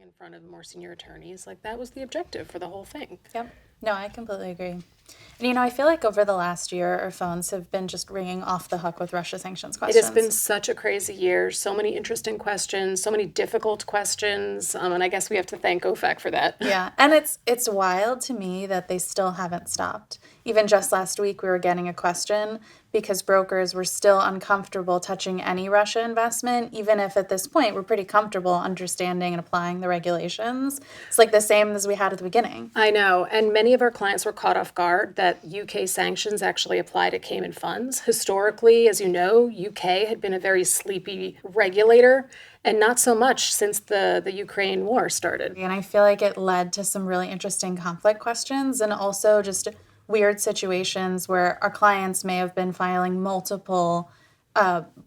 In front of more senior attorneys, like that was the objective for the whole thing. Yep. No, I completely agree. And I feel like over the last year, our phones have been just ringing off the hook with Russia sanctions It has been questions. such a crazy year. So many interesting questions, so many difficult questions, and I guess we have to thank OFAC for that. Yeah, and it's wild to me that they still haven't stopped. Even just last week, we were getting a question because brokers were still uncomfortable touching any Russia investment, even if at this point we're pretty comfortable understanding and applying the regulations. It's like the same as we had at the beginning. I know, and many of our clients were caught off guard that UK sanctions actually apply to Cayman funds. Historically, as you know, UK had been a very sleepy regulator, and not so much since the Ukraine war started. And I feel like it led to some really interesting conflict questions and also just weird situations where our clients may have been filing multiple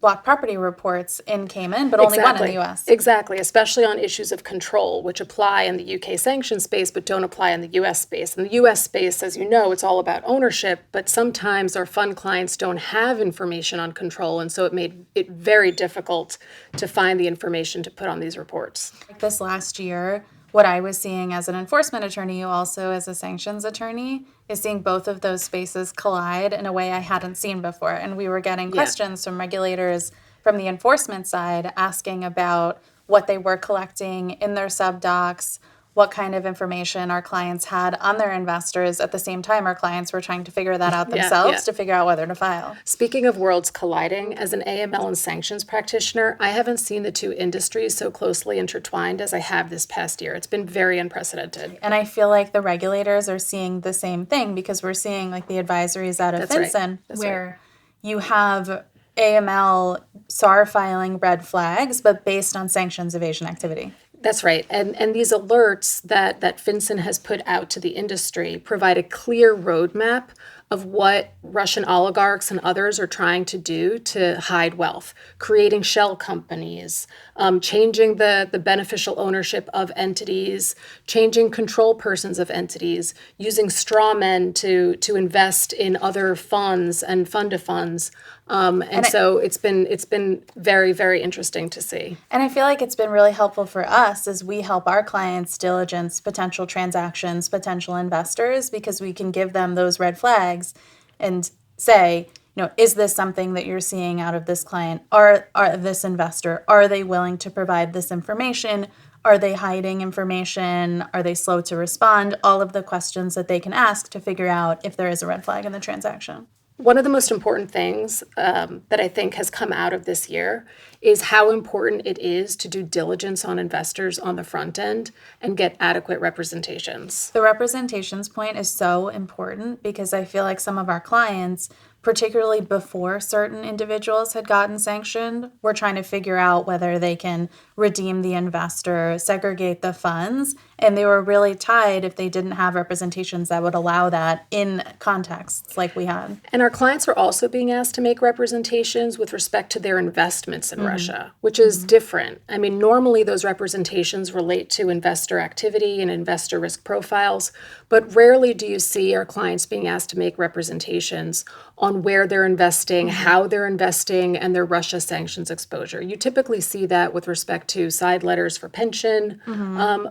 block property reports in Cayman, but only one in the Exactly. US. Exactly, especially on issues of control, which apply in the UK sanction space but don't apply in the US space. In the US space, as you know, it's all about ownership, but sometimes our fund clients don't have information on control, and so it made it very difficult to find the information to put on these reports. Like this last year, what I was seeing as an enforcement attorney, also as a sanctions attorney, is seeing both of those spaces collide in a way I hadn't seen before. And we were getting Yeah. questions from regulators from the enforcement side asking about what they were collecting in their sub docs, what kind of information our clients had on their investors. At the same time, our clients were trying to figure that out Yeah, yeah. themselves to figure out whether to file. Speaking of worlds colliding, as an AML and sanctions practitioner, I haven't seen the two industries so closely intertwined as I have this past year. It's been very unprecedented. And I feel like the regulators are seeing the same thing because we're seeing like the advisories out of That's right. FinCEN That's where you have AML SAR filing red flags, but based on sanctions evasion activity. That's right. And these alerts that FinCEN has put out to the industry provide a clear roadmap of what Russian oligarchs and others are trying to do to hide wealth, creating shell companies, changing the beneficial ownership of entities, changing control persons of entities, using straw men to invest in other funds and fund of funds. So it's been very, very interesting to see. And I feel like it's been really helpful for us as we help our clients diligence potential transactions, potential investors, because we can give them those red flags and say, is this something that you're seeing out of this client? Are this investor? Are they willing to provide this information? Are they hiding information? Are they slow to respond? All of the questions that they can ask to figure out if there is a red flag in the transaction. One of the most important things that I think has come out of this year is how important it is to do diligence on investors on the front end and get adequate representations. The representations point is so important because I feel like some of our clients, particularly before certain individuals had gotten sanctioned, were trying to figure out whether they can redeem the investor, segregate the funds, and they were really tied if they didn't have representations that would allow that in contexts like we had. And our clients are also being asked to make representations with respect to their investments in Russia, which is different. I mean, normally those representations relate to investor activity and investor risk profiles, but rarely do you see our clients being asked to make representations on where they're investing, how they're investing, and their Russia sanctions exposure. You typically see that with respect to side letters for pension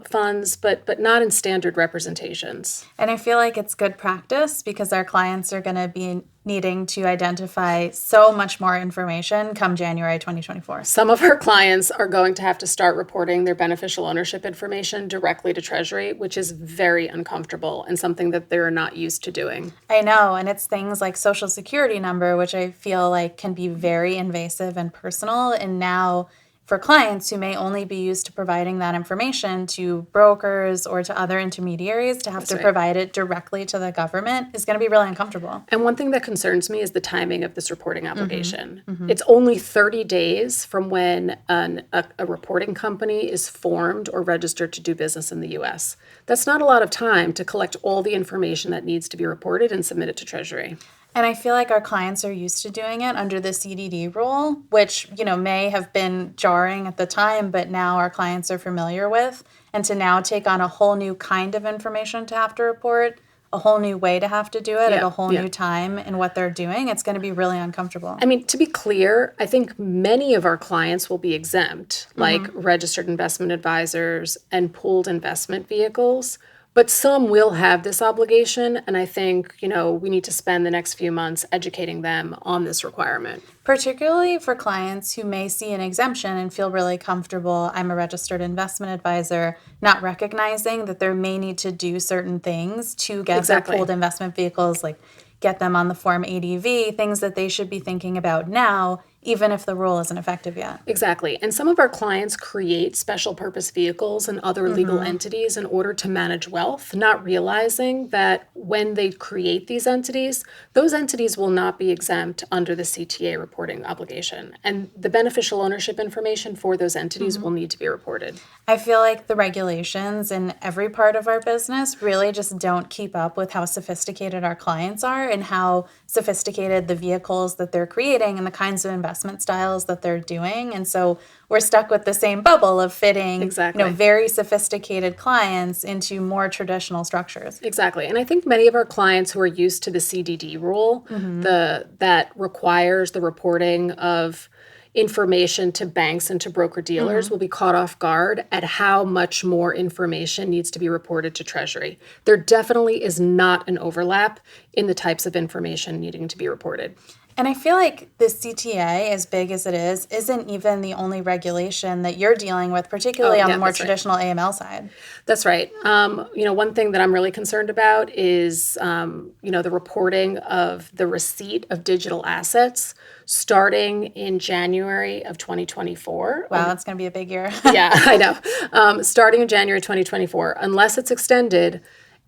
funds, but not in standard representations. And I feel like it's good practice because our clients are going to be needing to identify so much more information come January 2024. Some of our clients are going to have to start reporting their beneficial ownership information directly to Treasury, which is very uncomfortable and something that they're not used to doing. I know, and it's things like social security number, which I feel like can be very invasive and personal. And now for clients who may only be used to providing that information to brokers or to other intermediaries to have to provide it directly to the government is going to be really uncomfortable. And one thing that concerns me is the timing of this reporting obligation. It's only 30 days from when a reporting company is formed or registered to do business in the U.S. That's not a lot of time to collect all the information that needs to be reported and submit it to Treasury. And I feel like our clients are used to doing it under the CDD rule, which, may have been jarring at the time, but now our clients are familiar with. And to now take on a whole new kind of information to have to report, a whole new way to have to do it at Yeah, a whole yeah. new time in what they're doing, it's going to be really uncomfortable. I mean, to be clear, I think many of our clients will be exempt, like registered investment advisors and pooled investment vehicles, but some will have this obligation. And I think, we need to spend the next few months educating them on this requirement. Particularly for clients who may see an exemption and feel really comfortable, I'm a registered investment advisor, not recognizing that there may need to do certain things to get their Exactly. pooled investment vehicles, like get them on the Form ADV, things that they should be thinking about now, even if the rule isn't effective yet. Exactly. And some of our clients create special purpose vehicles and other legal entities in order to manage wealth, not realizing that when they create these entities, those entities will not be exempt under the CTA reporting obligation. And the beneficial ownership information for those entities will need to be reported. I feel like the regulations in every part of our business really just don't keep up with how sophisticated our clients are and how sophisticated the vehicles that they're creating and the kinds of investment styles that they're doing. And so we're stuck with the same bubble of fitting, Exactly. very sophisticated clients into more traditional structures. Exactly. And I think many of our clients who are used to the CDD rule, that requires the reporting of information to banks and to broker dealers will be caught off guard at how much more information needs to be reported to Treasury. There definitely is not an overlap in the types of information needing to be reported. And I feel like the CTA, as big as it is, isn't even the only regulation that you're dealing with, particularly on the more That's right. traditional AML side. That's right. One thing that I'm really concerned about is, the reporting of the receipt of digital assets starting in January of 2024. Wow, it's going to be a big year. Yeah, I know. Starting in January 2024, unless it's extended,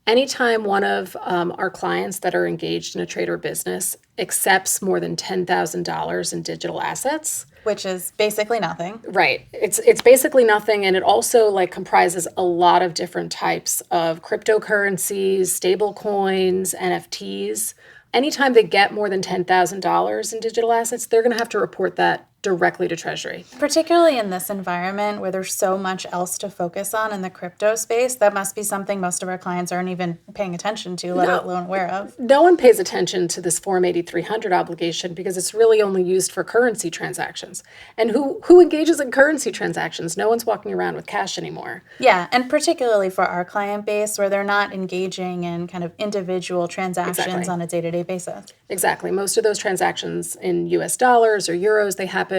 anytime one of our clients that are engaged in a trade or business accepts more than $10,000 in digital assets, Which is basically nothing. right. It's basically nothing, and it also comprises a lot of different types of cryptocurrencies, stable coins, NFTs. Anytime they get more than $10,000 in digital assets, they're going to have to report that directly to Treasury. Particularly in this environment where there's so much else to focus on in the crypto space, that must be something most of our clients aren't even paying attention to, let alone aware of. No one pays attention to this Form 8300 obligation because it's really only used for currency transactions. And who engages in currency transactions? No one's walking around with cash anymore. Yeah, and particularly for our client base where they're not engaging in kind of individual transactions Exactly. on a day-to-day basis. Exactly. Most of those transactions in US dollars or euros, they happen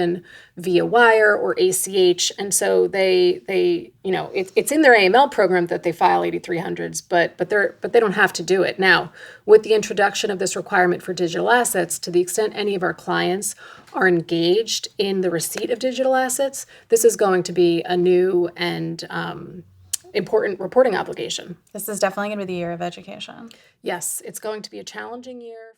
via wire or ACH. And so it's in their AML program that they file 8300s, but they don't have to do it. Now, with the introduction of this requirement for digital assets, to the extent any of our clients are engaged in the receipt of digital assets, this is going to be a new and important reporting obligation. This is definitely going to be the year of education. Yes, it's going to be a challenging year.